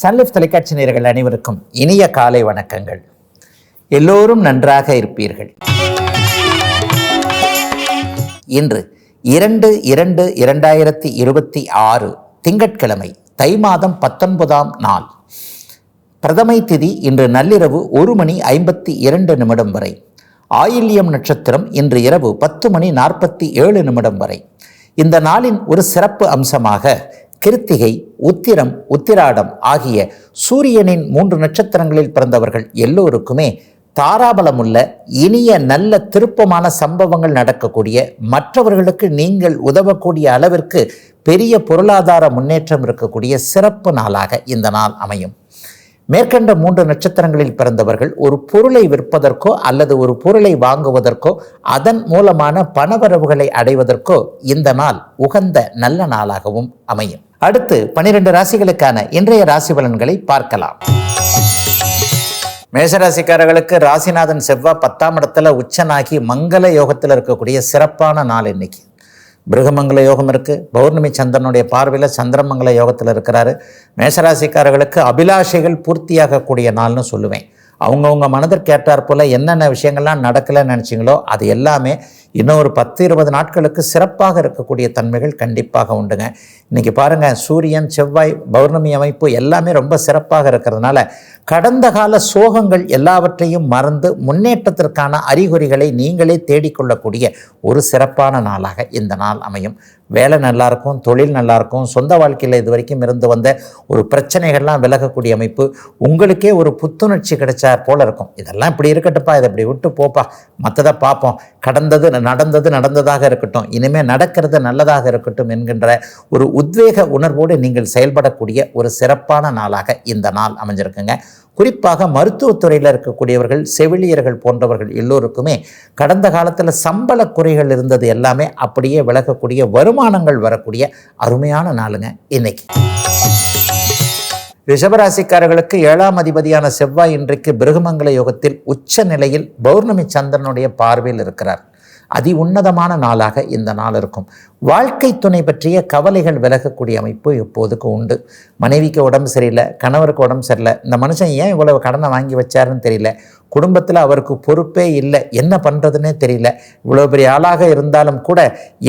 Sun Life தொலைக்காட்சி நேயர்கள் அனைவருக்கும் இனிய காலை வணக்கங்கள். எல்லோரும் நன்றாக இருப்பீர்கள். இன்று 2/2/2026 திங்கட்கிழமை, தை மாதம் 19ஆம் நாள். பிரதமை திதி இன்று நள்ளிரவு 1:52 வரை. ஆயில்யம் நட்சத்திரம் இன்று இரவு 10:47 வரை. இந்த நாளின் ஒரு சிறப்பு அம்சமாக கிருத்திகை, உத்திரம், உத்திராடம் ஆகிய சூரியனின் 3 நட்சத்திரங்களில் பிறந்தவர்கள் எல்லோருக்குமே தாராபலமுள்ள இனிய நல்ல திருப்பமான சம்பவங்கள் நடக்கக்கூடிய, மற்றவர்களுக்கு நீங்கள் உதவக்கூடிய அளவிற்கு பெரிய பொருளாதார முன்னேற்றம் இருக்கக்கூடிய சிறப்பு நாளாக இந்த நாள் அமையும். மேற்கண்ட 3 நட்சத்திரங்களில் பிறந்தவர்கள் ஒரு பொருளை விற்பதற்கோ அல்லது ஒரு பொருளை வாங்குவதற்கோ அதன் மூலமான பணவரவுகளை அடைவதற்கோ இந்த நாள் உகந்த நல்ல நாளாகவும் அமையும். அடுத்து 12 ராசிகளுக்கான இன்றைய ராசி பலன்களை பார்க்கலாம். மேஷராசிக்காரர்களுக்கு ராசிநாதன் செவ்வாய் 10ஆம் இடத்துல உச்சனாகி மங்கள யோகத்தில் இருக்கக்கூடிய சிறப்பான நாள் இன்னைக்கு. பிருகமங்கல யோகம் இருக்குது. பௌர்ணமி சந்திரனுடைய பார்வையில் சந்திரமங்கல யோகத்தில் இருக்கிறாரு. மேஷராசிக்காரர்களுக்கு அபிலாஷைகள் பூர்த்தியாகக்கூடிய நாள்னு சொல்லுவேன். அவங்கவுங்க மனதிற்கேற்றாற் போல் என்னென்ன விஷயங்கள்லாம் நடக்கலைன்னு நினச்சிங்களோ அது எல்லாமே இன்னும் ஒரு 10-20 நாட்களுக்கு சிறப்பாக இருக்கக்கூடிய தன்மைகள் கண்டிப்பாக உண்டுங்க. இன்றைக்கி பாருங்கள், சூரியன், செவ்வாய், பௌர்ணமி அமைப்பு எல்லாமே ரொம்ப சிறப்பாக இருக்கிறதுனால கடந்த கால சோகங்கள் எல்லாவற்றையும் மறந்து முன்னேற்றத்திற்கான அறிகுறிகளை நீங்களே தேடிக்கொள்ளக்கூடிய ஒரு சிறப்பான நாளாக இந்த நாள் அமையும். வேலை நல்லாயிருக்கும், தொழில் நல்லாயிருக்கும், சொந்த வாழ்க்கையில் இது வரைக்கும் இருந்து வந்த ஒரு பிரச்சனைகள்லாம் விலகக்கூடிய அமைப்பு, உங்களுக்கே ஒரு புத்துணர்ச்சி கிடைச்சா போல இருக்கும். இதெல்லாம் இப்படி இருக்கட்டுப்பா, இதை இப்படி விட்டு போப்பா, மற்றதை பார்ப்போம், நடந்ததாக இருக்கட்டும், இனிமேல் நடக்கிறது நல்லதாக இருக்கட்டும் என்கின்ற ஒரு உத்வேக உணர்வோடு நீங்கள் செயல்படக்கூடிய ஒரு சிறப்பான நாளாக இந்த நாள் அமைஞ்சிருக்குங்க. குறிப்பாக மருத்துவத்துறையில் இருக்கக்கூடியவர்கள், செவிலியர்கள் போன்றவர்கள் எல்லோருக்குமே கடந்த காலத்தில் சம்பள குறைகள் இருந்தது எல்லாமே அப்படியே விலகக்கூடிய, வருமானங்கள் வரக்கூடிய அருமையான நாளுங்க இன்னைக்கு. ரிஷபராசிக்காரர்களுக்கு 7ஆம் அதிபதியான செவ்வாய் இன்றைக்கு பிருகமங்கல யோகத்தில் உச்ச நிலையில் பௌர்ணமி சந்திரனுடைய பார்வையில் இருக்கிறார். அதி உன்னதமான நாளாக இந்த நாள் இருக்கும். வாழ்க்கை துணை பற்றிய கவலைகள் விலகக்கூடிய அமைப்பு இப்போதுக்கு உண்டு. மனைவிக்கு உடம்பு சரியில்லை, கணவருக்கு உடம்பு சரியில்லை, இந்த மனுஷன் ஏன் இவ்வளவு கடனை வாங்கி வச்சாருன்னு தெரியல, குடும்பத்தில் அவருக்கு பொறுப்பே இல்லை, என்ன பண்ணுறதுன்னே தெரியல, இவ்வளோ பெரிய ஆளாக இருந்தாலும் கூட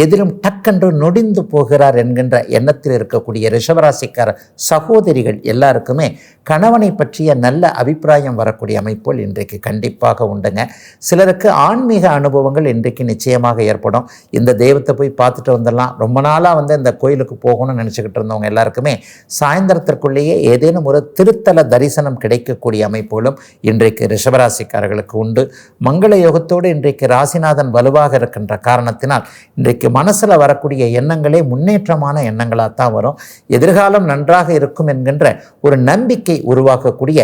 எதிலும் டக்கென்று நொடிந்து போகிறார் என்கின்ற எண்ணத்தில் இருக்கக்கூடிய ரிஷபராசிக்கார சகோதரிகள் எல்லாருக்குமே கணவனை பற்றிய நல்ல அபிப்பிராயம் வரக்கூடிய அமைப்புகள் இன்றைக்கு கண்டிப்பாக உண்டுங்க. சிலருக்கு ஆன்மீக அனுபவங்கள் இன்றைக்கு நிச்சயமாக ஏற்படும். இந்த தெய்வத்தை போய் பார்த்துட்டு வந்துடலாம், ரொம்ப நாளாக இந்த கோயிலுக்கு போகணும்னு நினச்சிக்கிட்டு இருந்தவங்க எல்லாருக்குமே சாயந்தரத்திற்குள்ளேயே ஏதேனும் ஒரு திருத்தல தரிசனம் கிடைக்கக்கூடிய அமைப்புகளும் இன்றைக்கு ரிஷபராசிக்காரர்களுக்கு உண்டு. மங்கள யோகத்தோடு இன்றைக்கு ராசிநாதன் வலுவாக இருக்கின்ற காரணத்தினால் இன்றைக்கு மனசில் வரக்கூடிய எண்ணங்களே முன்னேற்றமான எண்ணங்களாகத்தான் வரும். எதிர்காலம் நன்றாக இருக்கும் என்கின்ற ஒரு நம்பிக்கை உருவாக்கக்கூடிய,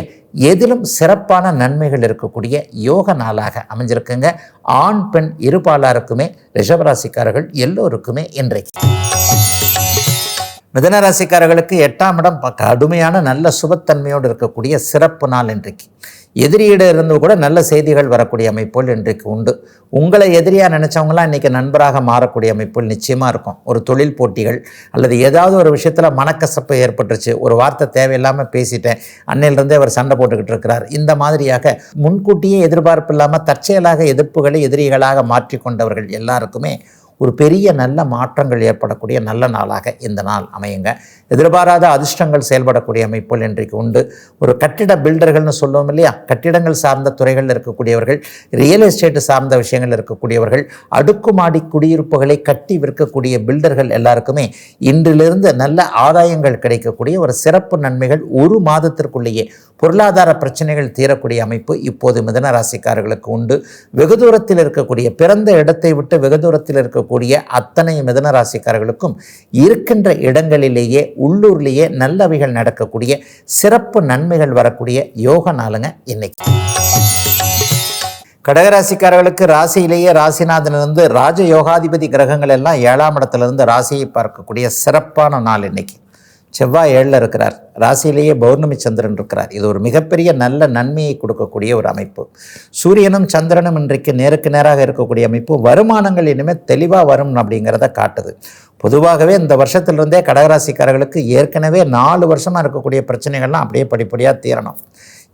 எதிலும் சிறப்பான நன்மைகள் இருக்கக்கூடிய யோக நாளாக அமைஞ்சிருக்குங்க. ஆண் பெண் இருபாலாருக்குமே, ரிஷபராசிக்காரர்கள் எல்லோருக்குமே இன்றைக்கு. மிதனராசிக்காரர்களுக்கு 8ஆம் இடம் கடுமையான நல்ல சுபத்தன்மையோடு இருக்கக்கூடிய சிறப்பு நாள் இன்றைக்கு. எதிரியிட இருந்து கூட நல்ல செய்திகள் வரக்கூடிய அமைப்புகள் இன்றைக்கு உண்டு. உங்களை எதிரியாக நினச்சவங்களாம் இன்றைக்கி நண்பராக மாறக்கூடிய அமைப்புகள் நிச்சயமாக இருக்கும். ஒரு தொழில் போட்டிகள் அல்லது ஏதாவது ஒரு விஷயத்தில் மனக்கசப்பு ஏற்பட்டுருச்சு, ஒரு வார்த்தை தேவையில்லாமல் பேசிட்டேன், அன்னையிலிருந்தே அவர் சண்டை போட்டுக்கிட்டு இருக்கிறார், இந்த மாதிரியாக முன்கூட்டியே எதிர்பார்ப்பு இல்லாமல் தற்செயலாக எதிர்ப்புகளை எதிரிகளாக மாற்றிக்கொண்டவர்கள் எல்லாருக்குமே ஒரு பெரிய நல்ல மாற்றங்கள் ஏற்படக்கூடிய நல்ல நாளாக இந்த நாள் அமையுங்க. எதிர்பாராத அதிர்ஷ்டங்கள் செயல்படக்கூடிய அமைப்புகள் இன்றைக்கு உண்டு. ஒரு கட்டிட பில்டர்கள்னு சொல்லுவோம் இல்லையா, கட்டிடங்கள் சார்ந்த துறைகளில் இருக்கக்கூடியவர்கள், ரியல் எஸ்டேட் சார்ந்த விஷயங்கள் இருக்கக்கூடியவர்கள், அடுக்குமாடி குடியிருப்புகளை கட்டி விற்கக்கூடிய பில்டர்கள் எல்லாருக்குமே இன்றிலிருந்து நல்ல ஆதாயங்கள் கிடைக்கக்கூடிய ஒரு சிறப்பு நன்மைகள், ஒரு மாதத்திற்குள்ளேயே பொருளாதார பிரச்சனைகள் தீரக்கூடிய அமைப்பு இப்போது மிதன ராசிக்காரர்களுக்கு உண்டு. வெகு தூரத்தில் இருக்கக்கூடிய, பிறந்த இடத்தை விட்டு வெகு தூரத்தில் இருக்கக்கூடிய அத்தனை மிதன ராசிக்காரர்களுக்கும் இருக்கின்ற இடங்களிலேயே, உள்ளூர்லேயே நல்லவைகள் நடக்கக்கூடிய சிறப்பு நன்மைகள் வரக்கூடிய யோக நாளுங்க இன்னைக்கு. கடகராசிக்காரர்களுக்கு ராசியிலேயே ராசிநாதனிலிருந்து ராஜ யோகாதிபதி கிரகங்கள் எல்லாம் 7ஆம் இடத்திலிருந்து ராசியை பார்க்கக்கூடிய சிறப்பான நாள் இன்னைக்கு. செவ்வாய் 7ல் இருக்கிறார், ராசியிலேயே பௌர்ணமி சந்திரன் இருக்கிறார். இது ஒரு மிகப்பெரிய நல்ல நன்மையை கொடுக்கக்கூடிய ஒரு அமைப்பு. சூரியனும் சந்திரனும் இன்றைக்கு நேருக்கு நேராக இருக்கக்கூடிய அமைப்பு. வருமானங்கள் இனிமேல் தெளிவாக வரும் அப்படிங்கிறத காட்டுது. பொதுவாகவே இந்த வருஷத்திலிருந்தே கடகராசிக்காரர்களுக்கு ஏற்கனவே 4 வருஷமாக இருக்கக்கூடிய பிரச்சனைகள்லாம் அப்படியே படிப்படியாக தீரணும்.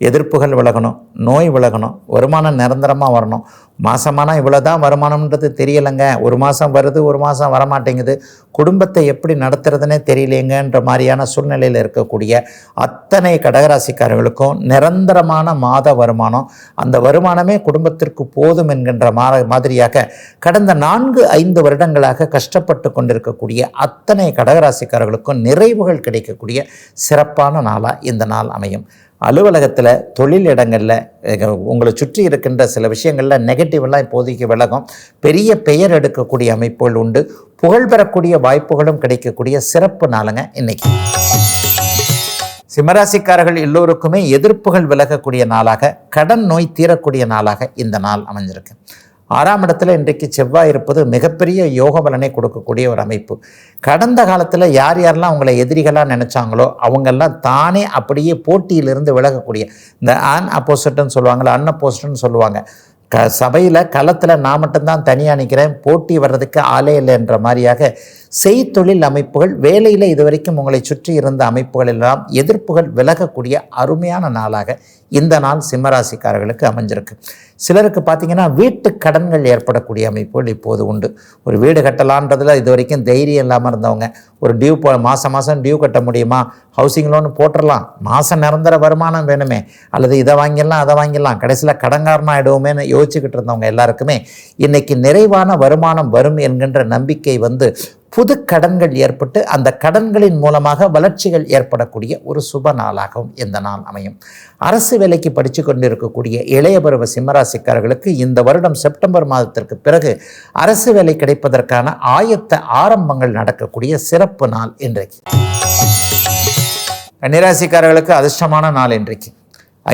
எதிர்ப்புகள் விலகணும், நோய் விலகணும், வருமானம் நிரந்தரமாக வரணும். மாதமானால் இவ்வளோ தான் வருமானம்ன்றது தெரியலைங்க, ஒரு மாதம் வருது ஒரு மாதம் வரமாட்டேங்குது, குடும்பத்தை எப்படி நடத்துறதுனே தெரியலேங்கன்ற மாதிரியான சூழ்நிலையில் இருக்கக்கூடிய அத்தனை கடகராசிக்காரர்களுக்கும் நிரந்தரமான மாத வருமானம், அந்த வருமானமே குடும்பத்திற்கு போதும் என்கின்ற மாதிரியாக கடந்த 4-5 வருடங்களாக கஷ்டப்பட்டு கொண்டிருக்கக்கூடிய அத்தனை கடகராசிக்காரர்களுக்கும் நிறைவுகள் கிடைக்கக்கூடிய சிறப்பான நாளாக இந்த நாள் அமையும். அலுவலகத்தில், தொழில் இடங்களில் உங்களை சுற்றி இருக்கின்ற சில விஷயங்களில் நெகட்டிவெல்லாம் இப்போதைக்கு விலகும். பெரிய பெயர் எடுக்கக்கூடிய அமைப்புகள் உண்டு. புகழ் பெறக்கூடிய வாய்ப்புகளும் கிடைக்கக்கூடிய சிறப்பு நாளுங்க இன்னைக்கு. சிம்மராசிக்காரர்கள் எல்லோருக்குமே எதிர்ப்புகள் விலகக்கூடிய நாளாக, கடன் நோய் தீரக்கூடிய நாளாக இந்த நாள் அமைஞ்சிருக்கு. 6ஆம் இடத்துல இன்றைக்கு செவ்வாய் இருப்பது மிகப்பெரிய யோக பலனை கொடுக்கக்கூடிய ஒரு அமைப்பு. கடந்த காலத்தில் யார் யாரெல்லாம் அவங்கள எதிரிகளாக நினச்சாங்களோ அவங்கெல்லாம் தானே அப்படியே போட்டியிலிருந்து விலகக்கூடிய, இந்த அன்அப்போசிட்னு சொல்லுவாங்கள்ல, அன்அப்போசிட்னு சொல்லுவாங்க. சபையில் களத்தில் நான் மட்டும்தான் தனியாக நிற்கிறேன், போட்டி வர்றதுக்கு ஆளே இல்லை என்ற மாதிரியாக செய்தொழில் அமைப்புகள், வேலையில் இதுவரைக்கும் உங்களை சுற்றி இருந்த அமைப்புகள் எல்லாம் எதிர்ப்புகள் விலகக்கூடிய அருமையான நாளாக இந்த நாள் சிம்மராசிக்காரர்களுக்கு அமைஞ்சிருக்கு. சிலருக்கு பார்த்திங்கன்னா வீட்டு கடன்கள் ஏற்படக்கூடிய அமைப்புகள் இப்போது உண்டு. ஒரு வீடு கட்டலான்றதில் இது வரைக்கும் தைரியம் இல்லாமல் இருந்தவங்க, ஒரு மாதம் டியூ கட்ட முடியுமா, ஹவுசிங் லோன் போட்டுடலாம், மாதம் நிரந்தர வருமானம் வேணுமே, அல்லது இதை வாங்கிடலாம் அதை வாங்கிடலாம், கடைசியில் கடன்காரனாக ஆகிடுவோமேனு யோசிச்சுக்கிட்டு இருந்தவங்க எல்லாருக்குமே இன்றைக்கி நிறைவான வருமானம் வரும் என்கின்ற நம்பிக்கை வந்து புது கடன்கள் ஏற்பட்டு அந்த கடன்களின் மூலமாக வளர்ச்சிகள் ஏற்படக்கூடிய ஒரு சுப நாளாகவும் இந்த நாள் அமையும். அரசு வேலைக்கு படித்து கொண்டிருக்கக்கூடிய இளைய பருவ சிம்மராசிக்காரர்களுக்கு இந்த வருடம் செப்டம்பர் மாதத்திற்கு பிறகு அரசு வேலை கிடைப்பதற்கான ஆயத்த ஆரம்பங்கள் நடக்கக்கூடிய சிறப்பு நாள் இன்றைக்கு. கன்னிராசிக்காரர்களுக்கு அதிர்ஷ்டமான நாள் இன்றைக்கு.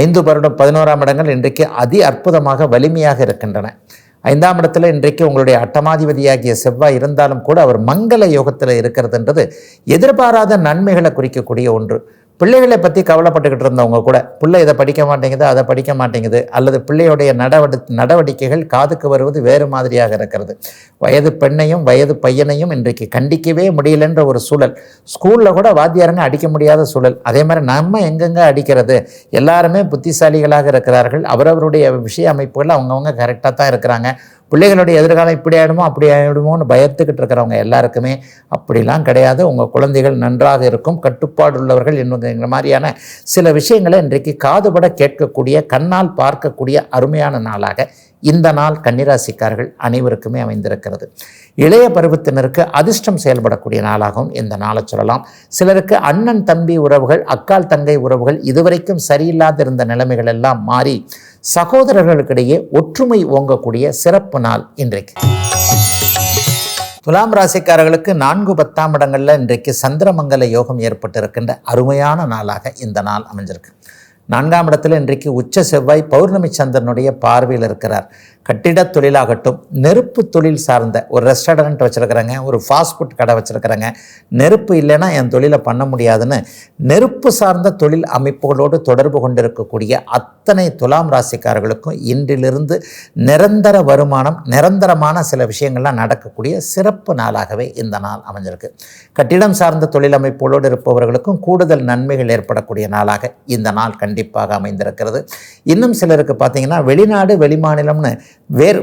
5 வருடம் 11ஆம் இடங்கள் இன்றைக்கு அதி அற்புதமாக வலிமையாக இருக்கின்றன. 5ஆம் இடத்துல இன்றைக்கு உங்களுடைய அட்டமாதிபதியாகிய செவ்வாய் இருந்தாலும் கூட அவர் மங்கள யோகத்தில் இருக்கிறதுன்றது எதிர்பாராத நன்மைகளை குறிக்கக்கூடிய ஒன்று. பிள்ளைகளை பற்றி கவலைப்பட்டுக்கிட்டு இருந்தவங்க கூட பிள்ளை இதை படிக்க மாட்டேங்குது அதை படிக்க மாட்டேங்குது, அல்லது பிள்ளையுடைய நடவடிக்கைகள் காதுக்கு வருவது வேறு மாதிரியாக இருக்கிறது. வயது பெண்ணையும் வயது பையனையும் இன்றைக்கு கண்டிக்கவே முடியலன்ற ஒரு சூழல். ஸ்கூலில் கூட வாத்தியாருங்க அடிக்க முடியாத சூழல். அதே மாதிரி நம்ம எங்கெங்கே அடிக்கிறது, எல்லாருமே புத்திசாலிகளாக இருக்கிறார்கள், அவரவருடைய விஷய அமைப்புகள் அவங்கவுங்க கரெக்டாக தான் இருக்கிறாங்க. பிள்ளைகளுடைய எதிர்காலம் இப்படி ஆகிடுமோ அப்படி ஆகிடுமோன்னு பயத்துக்கிட்டு இருக்கிறவங்க எல்லாருக்குமே அப்படிலாம் கிடையாது. உங்கள் குழந்தைகள் நன்றாக இருக்கும், கட்டுப்பாடு உள்ளவர்கள் என்கிற மாதிரியான சில விஷயங்களை இன்றைக்கு காதுபட கேட்கக்கூடிய, கண்ணால் பார்க்கக்கூடிய அருமையான நாளாக இந்த நாள் கன்னிராசிக்காரர்கள் அனைவருக்குமே அமைந்திருக்கிறது. இளைய பருவத்தினருக்கு அதிர்ஷ்டம் செயல்படக்கூடிய நாளாகவும் இந்த நாளை சொல்லலாம். சிலருக்கு அண்ணன் தம்பி உறவுகள், அக்கால் தங்கை உறவுகள் இதுவரைக்கும் சரியில்லாதிருந்த நிலைமைகள் எல்லாம் மாறி சகோதரர்களுக்கிடையே ஒற்றுமை ஓங்கக்கூடிய சிறப்பு நாள் இன்றைக்கு. துலாம் ராசிக்காரர்களுக்கு 4-10ஆம் இடங்களில் இன்றைக்கு சந்திரமங்கல யோகம் ஏற்பட்டிருக்கின்ற அருமையான நாளாக இந்த நாள் அமைஞ்சிருக்கு. 4ஆம் இடத்துல இன்றைக்கு உச்ச செவ்வாய் பௌர்ணமி சந்திரனுடைய பார்வையில் இருக்கிறார். கட்டிட தொழிலாகட்டும், நெருப்பு தொழில் சார்ந்த ஒரு ரெஸ்டாரண்ட் வச்சுருக்கிறேங்க, ஒரு ஃபாஸ்ட் ஃபுட் கடை வச்சுருக்கிறேங்க, நெருப்பு இல்லைன்னா என் தொழிலை பண்ண முடியாதுன்னு நெருப்பு சார்ந்த தொழில் அமைப்புகளோடு தொடர்பு கொண்டிருக்கக்கூடிய அத்தனை துலாம் ராசிக்காரர்களுக்கும் இன்றிலிருந்து நிரந்தர வருமானம், நிரந்தரமான சில விஷயங்கள்லாம் நடக்கக்கூடிய சிறப்பு நாளாகவே இந்த நாள் அமைஞ்சிருக்கு. கட்டிடம் சார்ந்த தொழில் அமைப்புகளோடு இருப்பவர்களுக்கும் கூடுதல் நன்மைகள் ஏற்படக்கூடிய நாளாக இந்த நாள் கண்டிப்பாக அமைந்திருக்கிறது. இன்னும் சிலருக்கு பார்த்தீங்கன்னா வெளிநாடு வெளிமாநிலம்னு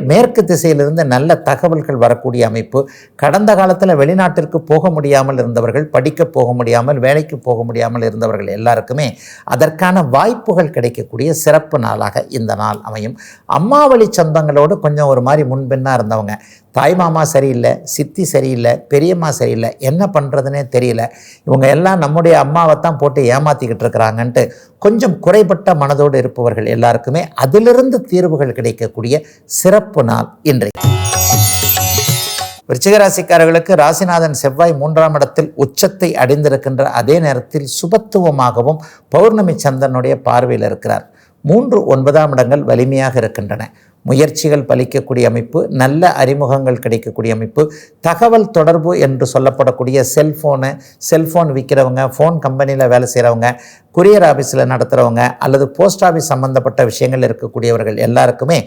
மேற்கு திசையிலிருந்து நல்ல தகவல்கள் வரக்கூடிய அமைப்பு. கடந்த காலத்தில் வெளிநாட்டிற்கு போக முடியாமல் இருந்தவர்கள், படிக்க போக முடியாமல், வேலைக்கு போக முடியாமல் இருந்தவர்கள் எல்லாருக்குமே அதற்கான வாய்ப்புகள் கிடைக்கக்கூடிய சிறப்பு நாளாக இந்த நாள் அமையும். அம்மா வழி சொந்தங்களோடு கொஞ்சம் ஒரு மாதிரி முன்பின்னாக இருந்தவங்க, தாய் மாமா சரியில்லை, சித்தி சரியில்லை, பெரியம்மா சரியில்லை, என்ன பண்ணுறதுனே தெரியல, இவங்க எல்லாம் நம்முடைய அம்மாவை தான் போட்டு ஏமாற்றிக்கிட்டு இருக்கிறாங்கன்ட்டு கொஞ்சம் குறைபட்ட மனதோடு இருப்பவர்கள் எல்லாருக்குமே அதிலிருந்து தீர்வுகள் கிடைக்கக்கூடிய சிறப்பு நாள் இன்றைக்கு. விருச்சிக ராசிக்காரர்களுக்கு ராசிநாதன் செவ்வாய் 3ஆம் இடத்தில் உச்சத்தை அடைந்திருக்கின்ற அதே நேரத்தில் சுபத்துவமாகவும் பௌர்ணமி சந்திரனுடைய பார்வையில் இருக்கிறார். 3-9ஆம் இடங்கள் வலிமையாக இருக்கின்றன. முயற்சிகள் பலிக்கக்கூடிய அமைப்பு, நல்ல அறிமுகங்கள் கிடைக்கக்கூடிய அமைப்பு, தகவல் தொடர்பு என்று சொல்லப்படக்கூடிய செல்ஃபோன் விற்கிறவங்க, ஃபோன் கம்பெனியில் வேலை செய்கிறவங்க, குரியர் ஆஃபீஸில் நடத்துகிறவங்க அல்லது போஸ்ட் ஆஃபீஸ் சம்மந்தப்பட்ட விஷயங்கள் இருக்கக்கூடியவர்கள் எல்லாருக்குமே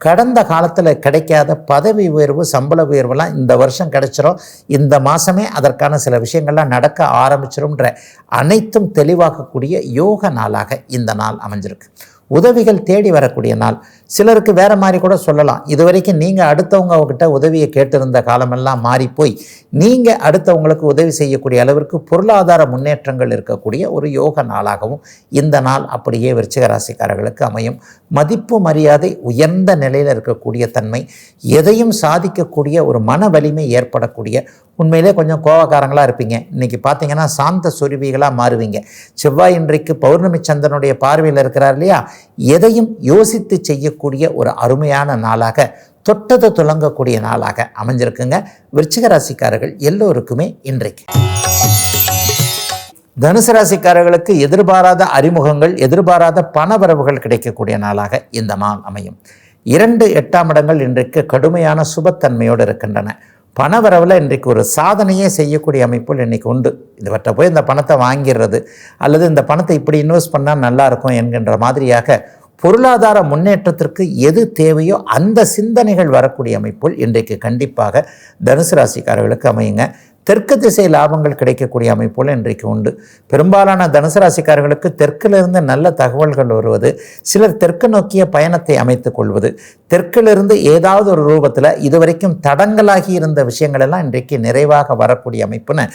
கடந்த காலத்தில் கிடைக்காத பதவி உயர்வு, சம்பள உயர்வுலாம் இந்த வருஷம் கிடைச்சிரும். இந்த மாதமே அதற்கான சில விஷயங்கள்லாம் நடக்க ஆரம்பிச்சிரும்ன்ற அனைத்தும் தெளிவாக்கக்கூடிய யோக நாளாக இந்த நாள் அமைஞ்சிருக்கு. உதவிகள் தேடி வரக்கூடிய நாள். சிலருக்கு வேறு மாதிரி கூட சொல்லலாம். இதுவரைக்கும் நீங்கள் அடுத்தவங்கக்கிட்ட உதவியை கேட்டிருந்த காலமெல்லாம் மாறி போய் நீங்கள் அடுத்தவங்களுக்கு உதவி செய்யக்கூடிய அளவிற்கு பொருளாதார முன்னேற்றங்கள் இருக்கக்கூடிய ஒரு யோக நாளாகவும் இந்த நாள் அப்படியே விருச்சிக ராசிக்காரர்களுக்கு அமையும். மதிப்பு மரியாதை உயர்ந்த நிலையில் இருக்கக்கூடிய தன்மை, எதையும் சாதிக்கக்கூடிய ஒரு மன வலிமை ஏற்படக்கூடிய, உண்மையிலே கொஞ்சம் கோவக்காரங்களாக இருப்பீங்க. இன்றைக்கி பார்த்தீங்கன்னா சாந்த சுருவிகளாக மாறுவீங்க. செவ்வாய் இன்றைக்கு பௌர்ணமி சந்திரனுடைய பார்வையில் இருக்கிறார் இல்லையா, எதையும் யோசித்து செய்யக்கூடிய ஒரு அருமையான நாளாக, தொட்டது துலங்கக்கூடிய நாளாக அமைஞ்சிருக்குங்க விருச்சிக ராசிக்காரர்கள் எல்லோருக்குமே இன்றைக்கு. தனுசு ராசிக்காரர்களுக்கு எதிர்பாராத அறிமுகங்கள், எதிர்பாராத பணவரவுகள் கிடைக்கக்கூடிய நாளாக இந்த நாள் அமையும். 2 8ஆம் இடங்கள் இன்றைக்கு கடுமையான சுபத்தன்மையோடு இருக்கின்றன. பணவரவில் இன்றைக்கு ஒரு சாதனையே செய்யக்கூடிய அமைப்புகள் இன்றைக்கி உண்டு. இதுவற்றை போய் இந்த பணத்தை வாங்கிடுறது அல்லது இந்த பணத்தை இப்படி இன்வெஸ்ட் பண்ணால் நல்லாயிருக்கும் என்கின்ற மாதிரியாக பொருளாதார முன்னேற்றத்திற்கு எது தேவையோ அந்த சிந்தனைகள் வரக்கூடிய அமைப்புகள் இன்றைக்கு கண்டிப்பாக தனுசு ராசிக்காரர்களுக்கு அமையுங்க. தெற்கு திசை லாபங்கள் கிடைக்கக்கூடிய அமைப்புகள் இன்றைக்கு உண்டு. பெரும்பாலான தனுசு ராசிக்காரர்களுக்கு தெற்கிலிருந்து நல்ல தகவல்கள் வருவது, சிலர் தெற்கு நோக்கிய பயணத்தை அமைத்துக் கொள்வது, தெற்கிலிருந்து ஏதாவது ஒரு ரூபத்தில் இதுவரைக்கும் தடங்களாகி இருந்த விஷயங்கள் எல்லாம் இன்றைக்கு நிறைவாக வரக்கூடிய அமைப்புன்னு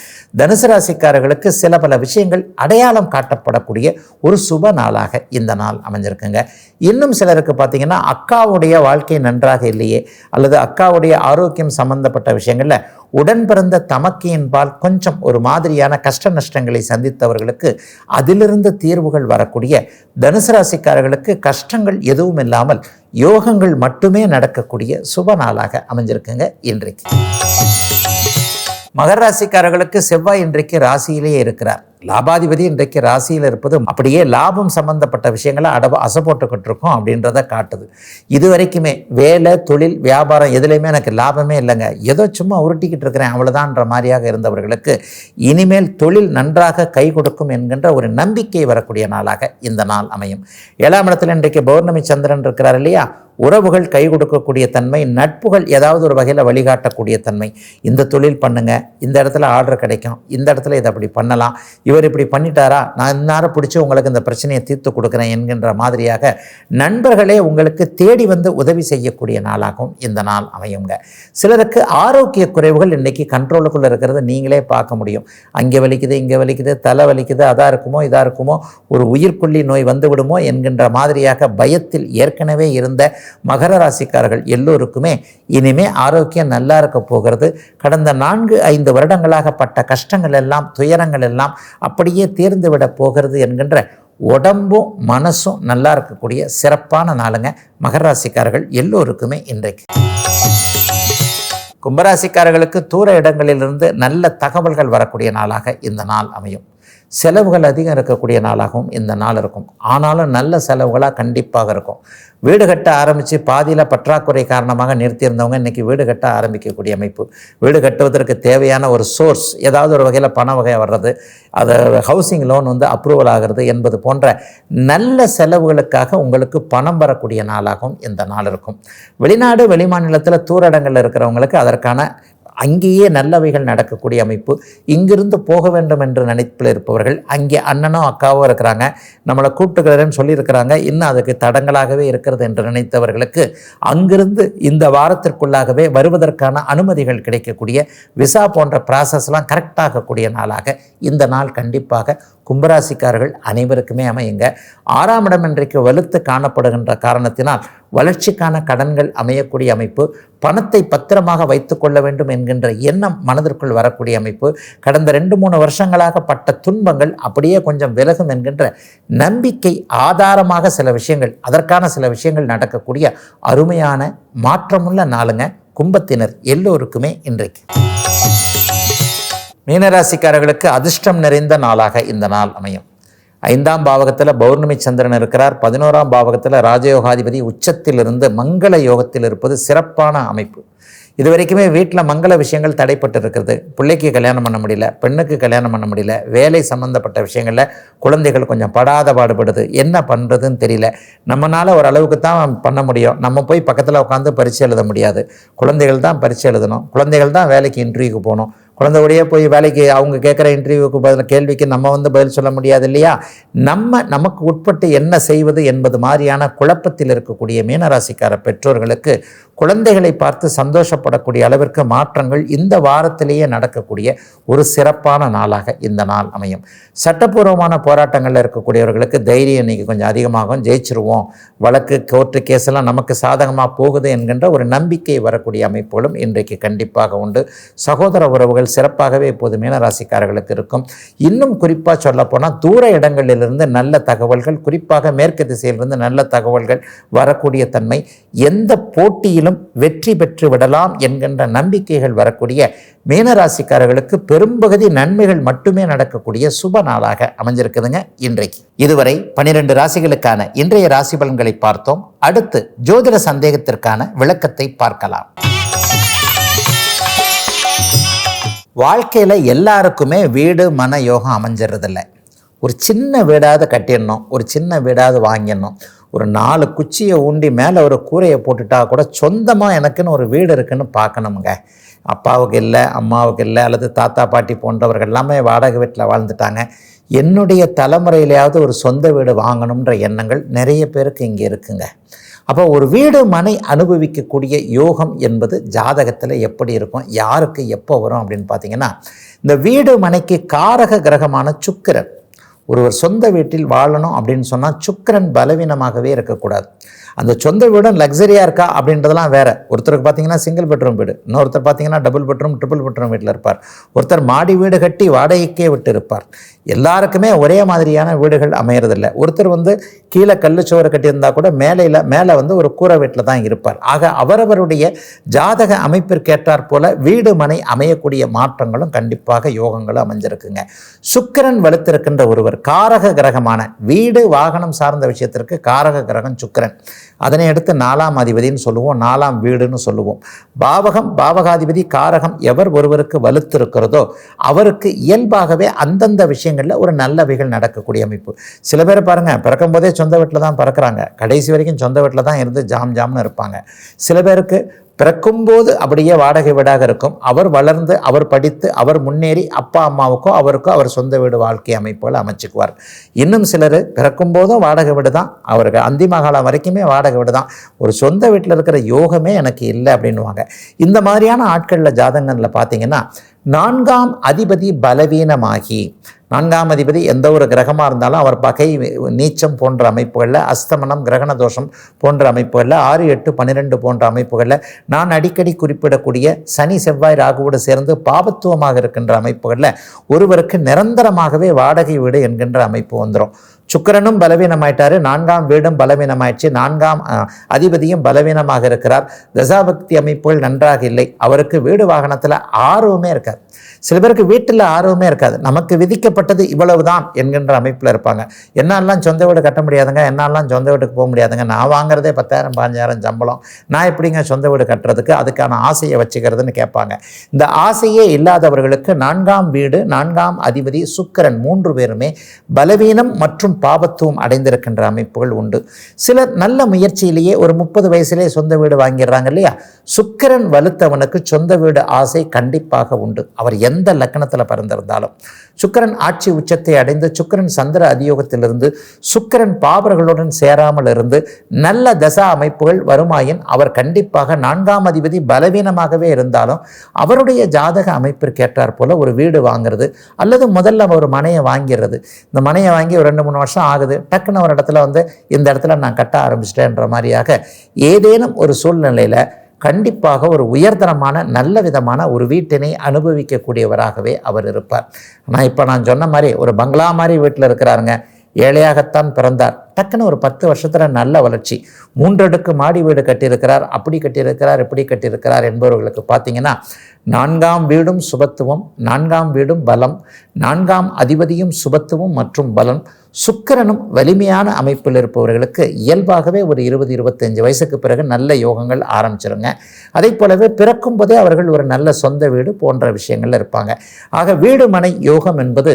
தனுசு ராசிக்காரர்களுக்கு சில பல விஷயங்கள் அடையாளம் காட்டப்படக்கூடிய ஒரு சுப நாளாக இந்த நாள் அமைஞ்சிருக்குங்க. இன்னும் சிலருக்கு பார்த்தீங்கன்னா அக்காவுடைய வாழ்க்கை நன்றாக இல்லையே அல்லது அக்காவுடைய ஆரோக்கியம் சம்பந்தப்பட்ட விஷயங்களில் உடன் பிறந்த தமக்கையின்பால் கொஞ்சம் ஒரு மாதிரியான கஷ்ட நஷ்டங்களை சந்தித்தவர்களுக்கு அதிலிருந்து தீர்வுகள் வரக்கூடிய, தனுசு ராசிக்காரர்களுக்கு கஷ்டங்கள் எதுவும் இல்லாமல் யோகங்கள் மட்டுமே நடக்கக்கூடிய சுப நாளாக அமைஞ்சிருக்குங்க இன்றைக்கு. மகர ராசிக்காரர்களுக்கு செவ்வாய் இன்றைக்கு ராசியிலேயே இருக்கிறார். லாபாதிபதி இன்றைக்கு ராசியில் இருப்பது அப்படியே லாபம் சம்பந்தப்பட்ட விஷயங்களை அசைப்போட்டுக்கிட்டு இருக்கோம் அப்படின்றத காட்டுது. இது வரைக்குமே வேலை, தொழில், வியாபாரம் எதுலேயுமே எனக்கு லாபமே இல்லைங்க, ஏதோ சும்மா உருட்டிக்கிட்டு இருக்கிறேன் அவ்வளோதான்ற மாதிரியாக இருந்தவர்களுக்கு இனிமேல் தொழில் நன்றாக கை கொடுக்கும் என்கின்ற ஒரு நம்பிக்கை வரக்கூடிய நாளாக இந்த நாள் அமையும். 7ஆம் இடத்துல இன்றைக்கு பௌர்ணமி சந்திரன் இருக்கிறார் இல்லையா, உறவுகள் கை கொடுக்கக்கூடிய தன்மை, நட்புகள் ஏதாவது ஒரு வகையில் வழிகாட்டக்கூடிய தன்மை. இந்த தொழில் பண்ணுங்க, இந்த இடத்துல ஆர்டர் கிடைக்கும், இந்த இடத்துல இதை அப்படி பண்ணலாம், இவர் இப்படி பண்ணிட்டாரா, நான் இந்நேரம் பிடிச்சி உங்களுக்கு இந்த பிரச்சனையை தீர்த்து கொடுக்குறேன் என்கின்ற மாதிரியாக நண்பர்களே உங்களுக்கு தேடி வந்து உதவி செய்யக்கூடிய நாளாகவும் இந்த நாள் அமையுங்க. சிலருக்கு ஆரோக்கிய குறைவுகள் இன்றைக்கி கண்ட்ரோலுக்குள்ளே இருக்கிறது நீங்களே பார்க்க முடியும். அங்கே வலிக்குது, இங்கே வலிக்குது, தலை வலிக்குது, அதாக இருக்குமோ இதாக இருக்குமோ, ஒரு உயிர்கொல்லி நோய் வந்து விடுமோ என்கின்ற மாதிரியாக பயத்தில் ஏற்கனவே இருந்த மகர ராசிக்காரர்கள் எல்லோருக்குமே இனிமே ஆரோக்கியம் நல்லா இருக்க போகிறது. கடந்த 4-5 வருடங்களாக பட்ட கஷ்டங்கள் எல்லாம், துயரங்கள் எல்லாம் அப்படியே தீர்ந்து விட போகிறது என்கின்ற உடம்பும் மனசும் நல்லா இருக்கக்கூடிய சிறப்பான நாளுங்க மகர ராசிக்காரர்கள் எல்லோருக்குமே இன்றைக்கு. கும்பராசிக்காரர்களுக்கு தூர இடங்களிலிருந்து நல்ல தகவல்கள் வரக்கூடிய நாளாக இந்த நாள் அமையும். செலவுகள் அதிகம் இருக்கக்கூடிய நாளாகவும் இந்த நாள் இருக்கும். ஆனாலும் நல்ல செலவுகளாக கண்டிப்பாக இருக்கும். வீடு கட்ட ஆரம்பித்து பாதியில் பற்றாக்குறை காரணமாக நிறுத்தியிருந்தவங்க இன்றைக்கி வீடு கட்ட ஆரம்பிக்கக்கூடிய அமைப்பு. வீடு கட்டுவதற்கு தேவையான ஒரு சோர்ஸ், ஏதாவது ஒரு வகையில் பண வகை வர்றது, அதை ஹவுசிங் லோன் அப்ரூவல் ஆகிறது என்பது போன்ற நல்ல செலவுகளுக்காக உங்களுக்கு பணம் வரக்கூடிய நாளாகவும் இந்த நாள் இருக்கும். வெளிநாடு வெளிமாநிலத்தில் தூரடங்களில் இருக்கிறவங்களுக்கு அதற்கான அங்கேயே நல்லவைகள் நடக்கக்கூடிய அமைப்பு. இங்கிருந்து போக வேண்டும் என்று நினைப்பில் இருப்பவர்கள் அங்கே அண்ணனோ அக்காவோ இருக்கிறாங்க, நம்மளை கூப்பிட்டுக்கிறேன்னு சொல்லியிருக்கிறாங்க, இன்னும் அதுக்கு தடங்களாகவே இருக்கிறது என்று நினைத்தவர்களுக்கு அங்கிருந்து இந்த வாரத்திற்குள்ளாகவே வருவதற்கான அனுமதிகள் கிடைக்கக்கூடிய, விசா போன்ற ப்ராசஸ்லாம் கரெக்டாகக்கூடிய நாளாக இந்த நாள் கண்டிப்பாக கும்பராசிக்காரர்கள் அனைவருக்குமே அமையுங்க. 6ஆம் இடம் இன்றைக்கு வலுத்து காணப்படுகின்ற காரணத்தினால் வளர்ச்சிக்கான கடன்கள் அமையக்கூடிய அமைப்பு, பணத்தை பத்திரமாக வைத்துக்கொள்ள வேண்டும் என்கின்ற எண்ணம் மனதிற்குள் வரக்கூடிய அமைப்பு, கடந்த 2-3 வருஷங்களாக பட்ட துன்பங்கள் அப்படியே கொஞ்சம் விலகும் என்கின்ற நம்பிக்கை ஆதாரமாக சில விஷயங்கள், அதற்கான சில விஷயங்கள் நடக்கக்கூடிய அருமையான மாற்றமுள்ள நாளுங்க கும்பத்தினர் எல்லோருக்குமே இன்றைக்கு. மீனராசிக்காரர்களுக்கு அதிர்ஷ்டம் நிறைந்த நாளாக இந்த நாள் அமையும். 5ஆம் பாவகத்தில் பௌர்ணமி சந்திரன் இருக்கிறார். 11ஆம் பாவகத்தில் ராஜயோகாதிபதி உச்சத்திலிருந்து மங்கள யோகத்தில் இருப்பது சிறப்பான அமைப்பு. இது வரைக்குமே வீட்டில் மங்கள விஷயங்கள் தடைப்பட்டு இருக்கிறது. பிள்ளைக்கு கல்யாணம் பண்ண முடியல, பெண்ணுக்கு கல்யாணம் பண்ண முடியல, வேலை சம்மந்தப்பட்ட விஷயங்களில் குழந்தைகள் கொஞ்சம் படாத பாடுபடுது, என்ன பண்ணுறதுன்னு தெரியல. நம்மளால் ஒரு அளவுக்கு தான் பண்ண முடியும். நம்ம போய் பக்கத்தில் உட்காந்து பரீட்சை எழுத முடியாது. குழந்தைகள் தான் பரீட்சை எழுதணும், குழந்தைகள் தான் வேலைக்கு இன்டர்வியூக்கு போகணும். குழந்தையோடையே போய் வேலைக்கு அவங்க கேட்குற இன்டர்வியூக்கு கேள்விக்கு நம்ம பதில் சொல்ல முடியாது இல்லையா? நமக்கு உட்பட்டு என்ன செய்வது என்பது மாதிரியான குழப்பத்தில் இருக்கக்கூடிய மீனராசிக்கார பெற்றோர்களுக்கு குழந்தைகளை பார்த்து சந்தோஷப்படக்கூடிய அளவிற்கு மாற்றங்கள் இந்த வாரத்திலேயே நடக்கக்கூடிய ஒரு சிறப்பான நாளாக இந்த நாள் அமையும். சட்டப்பூர்வமான போராட்டங்களில் இருக்கக்கூடியவர்களுக்கு தைரியம் இன்றைக்கி கொஞ்சம் அதிகமாகும். ஜெயிச்சிருவோம், வழக்கு கோர்ட்டு கேஸெல்லாம் நமக்கு சாதகமாக போகுது என்கின்ற ஒரு நம்பிக்கை வரக்கூடிய அமைப்புகளும் இன்றைக்கு கண்டிப்பாக உண்டு. சகோதர உறவுகள் சிறப்பாகவே இப்போது மீனராசிக்காரர்களுக்கு இருக்கும். இன்னும் குறிப்பாக சொல்லப்போனால் தூர இடங்களிலிருந்து நல்ல தகவல்கள், குறிப்பாக மேற்கு திசையிலிருந்து நல்ல தகவல்கள் வரக்கூடிய தன்மை, எந்த போட்டியிலும் வெற்றி பெற்று விடலாம் என்கின்ற நம்பிக்கைகள் வரக்கூடிய மீனராசிக்காரர்களுக்கு பெரும்பகுதி நன்மைகள் மட்டுமே நடக்கக்கூடிய சுப நாளாக அமைஞ்சிருக்குதுங்க இன்றைக்கு. இதுவரை 12 ராசிகளுக்கான இன்றைய ராசி பலன்களை பார்த்தோம். அடுத்து ஜோதிட சந்தேகத்திற்கான விளக்கத்தை பார்க்கலாம். வாழ்க்கையில் எல்லாருக்குமே வீடு மன யோகம் அமைஞ்சிறதில்லை. ஒரு சின்ன வீடாவது கட்டிடணும், ஒரு சின்ன வீடாவது வாங்கிடணும், ஒரு 4 குச்சியை ஊண்டி மேலே ஒரு கூரையை போட்டுட்டா கூட சொந்தமாக எனக்குன்னு ஒரு வீடு இருக்குன்னு பார்க்கணுமுங்க. அப்பாவுக்கு இல்லை, அம்மாவுக்கு இல்லை, அல்லது தாத்தா பாட்டி போன்றவர்கள் எல்லாமே வாடகை வீட்டில் வாழ்ந்துட்டாங்க. என்னுடைய தலைமுறையிலேயாவது ஒரு சொந்த வீடு வாங்கணுன்ற எண்ணங்கள் நிறைய பேருக்கு இங்கே இருக்குங்க. அப்போ ஒரு வீடு மனை அனுபவிக்கக்கூடிய யோகம் என்பது ஜாதகத்தில் எப்படி இருக்கும், யாருக்கு எப்போ வரும் அப்படின்னு பார்த்தீங்கன்னா, இந்த வீடு மனைக்கு காரக கிரகமான சுக்கிரன். ஒருவர் சொந்த வீட்டில் வாழணும் அப்படின்னு சொன்னால் சுக்கிரன் பலவீனமாகவே இருக்கக்கூடாது. அந்த சொந்த வீடும் லக்ஸரியாக இருக்கா அப்படின்றதெல்லாம் வேறு. ஒருத்தருக்கு பார்த்தீங்கன்னா சிங்கிள் பெட்ரூம் வீடு, இன்னொருத்தர் பார்த்தீங்கன்னா டபுள் பெட்ரூம் ட்ரிபிள் பெட்ரூம் வீட்டில் இருப்பார். ஒருத்தர் மாடி வீடு கட்டி வாடகைக்கே விட்டு இருப்பார். எல்லாருக்குமே ஒரே மாதிரியான வீடுகள் அமையறதில்லை. ஒருத்தர் கீழே கல்லுச்சோறு கட்டியிருந்தால் கூட மேலே ஒரு கூரை வீட்டில் தான் இருப்பார். ஆக அவரவருடைய ஜாதக அமைப்பிற்கேற்றாற் போல வீடு மனை அமையக்கூடிய மாற்றங்களும் கண்டிப்பாக யோகங்களும் அமைஞ்சிருக்குங்க. சுக்கிரன் வலுத்திருக்கின்ற ஒருவர் காரக கிரகமான வீடு வாகனம் சார்ந்த விஷயத்திற்கு காரக கிரகம் சுக்கிரன். அதனை அடுத்து 4ஆம் அதிபதினு சொல்லுவோம், 4ஆம் வீடுன்னு சொல்லுவோம். பாவகாதிபதி காரகம் எவர் ஒருவருக்கு வலுத்திருக்கிறதோ அவருக்கு இயல்பாகவே அந்தந்த விஷயங்களில் ஒரு நல்லவைகள் நடக்கக்கூடிய அமைப்பு. சில பேர் பாருங்கள், பிறக்கும் போதே சொந்த வீட்டில் தான் பிறக்கிறாங்க, கடைசி வரைக்கும் சொந்த வீட்டில் தான் இருந்து ஜாம்னு இருப்பாங்க. சில பேருக்கு பிறக்கும்போது அப்படியே வாடகை வீடாக இருக்கும். அவர் வளர்ந்து, அவர் படித்து, அவர் முன்னேறி அப்பா அம்மாவுக்கோ அவருக்கோ அவர் சொந்த வீடு வாழ்க்கை அமைப்புகள் அமைச்சுக்குவார். இன்னும் சிலர் பிறக்கும்போதும் வாடகை வீடு தான், அவருக்கு அந்திம காலம் வரைக்குமே வாடகை வீடு தான், ஒரு சொந்த வீட்டில் இருக்கிற யோகமே எனக்கு இல்லை அப்படின்வாங்க. இந்த மாதிரியான ஆட்களில் ஜாதகங்களில் பார்த்தீங்கன்னா 4ஆம் அதிபதி பலவீனமாகி, 4ஆம் அதிபதி எந்த ஒரு கிரகமாக இருந்தாலும் அவர் பகை நீச்சம் போன்ற அமைப்புகளில், அஸ்தமனம் கிரகண தோஷம் போன்ற அமைப்புகளில், 6, 8, 12 போன்ற அமைப்புகளில், நான் அடிக்கடி குறிப்பிடக்கூடிய சனி செவ்வாய் ராகுவோடு சேர்ந்து பாபத்துவமாக இருக்கின்ற அமைப்புகளில் ஒருவருக்கு நிரந்தரமாகவே வாடகை வீடு என்கின்ற அமைப்பு வந்துடும். சுக்கிரனும் பலவீனமாயிட்டாரு, 4ஆம் வீடும் பலவீனமாயிடுச்சு, 4ஆம் அதிபதியும் பலவீனமாக இருக்கிறார். தசாபக்தி அமைப்புகள் நன்றாக இல்லை. அவருக்கு வீடு வாகனத்தில் ஆர்வமே இருக்காது. சில பேருக்கு வீட்டில் ஆர்வமே இருக்காது. நமக்கு விதிக்கப்பட்டது இவ்வளவுதான் என்கின்ற அமைப்பில் இருப்பாங்க. என்னாலாம் சொந்த வீடு கட்ட முடியாதுங்க, என்னாலாம் சொந்த வீட்டுக்கு போக முடியாதுங்க, நான் வாங்குறதே 10,000 15,000 சம்பளம், நான் எப்படிங்க சொந்த வீடு கட்டுறதுக்கு, அதுக்கான ஆசையை வச்சுக்கிறதுன்னு கேட்பாங்க. இந்த ஆசையே இல்லாதவர்களுக்கு 4ஆம் வீடு 4ஆம் அதிபதி சுக்கிரன் 3 பேருமே பலவீனம் மற்றும் பாபத்துவம் அடைந்திருக்கின்ற அமைப்புகள் உண்டு. சிலர் நல்ல முயற்சியிலேயே ஒரு 30 வயசுலேயே சொந்த வீடு வாங்கிடுறாங்க இல்லையா? சுக்கிரன் வலுத்தவனுக்கு சொந்த வீடு ஆசை கண்டிப்பாக உண்டு. அவர் எந்த லக்னத்தில் பிறந்திருந்தாலும். சுக்கிரன் ஆட்சி உச்சத்தை அடைந்து சுக்கிரன் சந்திர அதியோகத்திலிருந்து சுக்கிரன் பாவர்களுடன் சேராமல் இருந்து நல்ல தசா அமைப்புகள் வருமாயின் அவர் கண்டிப்பாக 4ஆம் அதிபதி பலவீனமாகவே இருந்தாலும் அவருடைய ஜாதக அமைப்பிற்கேற்றாற் போல ஒரு வீடு வாங்கிறது, அல்லது முதல்ல ஒரு மனையை வாங்கிறது. இந்த மனையை வாங்கி ஒரு 2-3 வருஷம் ஆகுது, டக்குன்னு ஒரு இடத்துல இந்த இடத்துல நான் கட்ட ஆரம்பிச்சிட்டேன்ற மாதிரியாக ஏதேனும் ஒரு சூழ்நிலையில் கண்டிப்பாக ஒரு உயர்தரமான நல்ல விதமான ஒரு வீட்டினை அனுபவிக்கக்கூடியவராகவே அவர் இருப்பார். ஆனால் இப்போ நான் சொன்ன மாதிரி ஒரு பங்களா மாதிரி வீட்டில் இருக்கிறாருங்க, ஏழையாகத்தான் பிறந்தார், டக்குன்னு ஒரு 10 வருஷத்தில் நல்ல வளர்ச்சி. 3 அடுக்கு மாடி வீடு கட்டியிருக்கிறார், அப்படி கட்டியிருக்கிறார், இப்படி கட்டியிருக்கிறார் என்பவர்களுக்கு பார்த்தீங்கன்னா 4ஆம் வீடும் சுபத்துவம், 4ஆம் வீடும் பலம், 4ஆம் அதிபதியும் சுபத்துவம் மற்றும் பலம், சுக்கிரனும் வலிமையான அமைப்பில் இருப்பவர்களுக்கு இயல்பாகவே ஒரு 20-25 வயசுக்கு பிறகு நல்ல யோகங்கள் ஆரம்பிச்சிருங்க. அதே போலவே பிறக்கும் போதே அவர்கள் ஒரு நல்ல சொந்த வீடு போன்ற விஷயங்கள்ல இருப்பாங்க. ஆக வீடு மனை யோகம் என்பது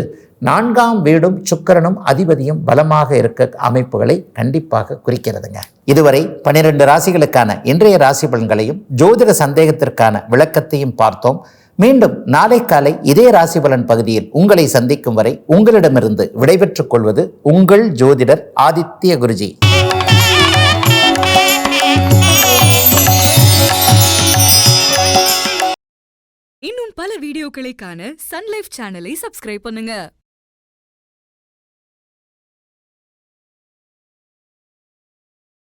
4ஆம் வீடும் சுக்கிரனும் அதிபதியும் பலமாக இருக்க அமைப்புகளை கண்டிப்பாக குறிக்கிறதுங்க. இதுவரை 12 ராசிகளுக்கான இன்றைய ராசி பலன்களையும் ஜோதிட சந்தேகத்திற்கான விளக்கத்தையும் பார்த்தோம். மீண்டும் நாளை காலை இதே ராசி பலன் பகுதியில் உங்களை சந்திக்கும் வரை உங்களிடமிருந்து விடைபெற்றுக் கொள்வது உங்கள் ஜோதிடர் ஆதித்ய குருஜி. இன்னும் பல வீடியோக்களை காண சன் லைஃப் சேனலை சப்ஸ்கிரைப் பண்ணுங்க.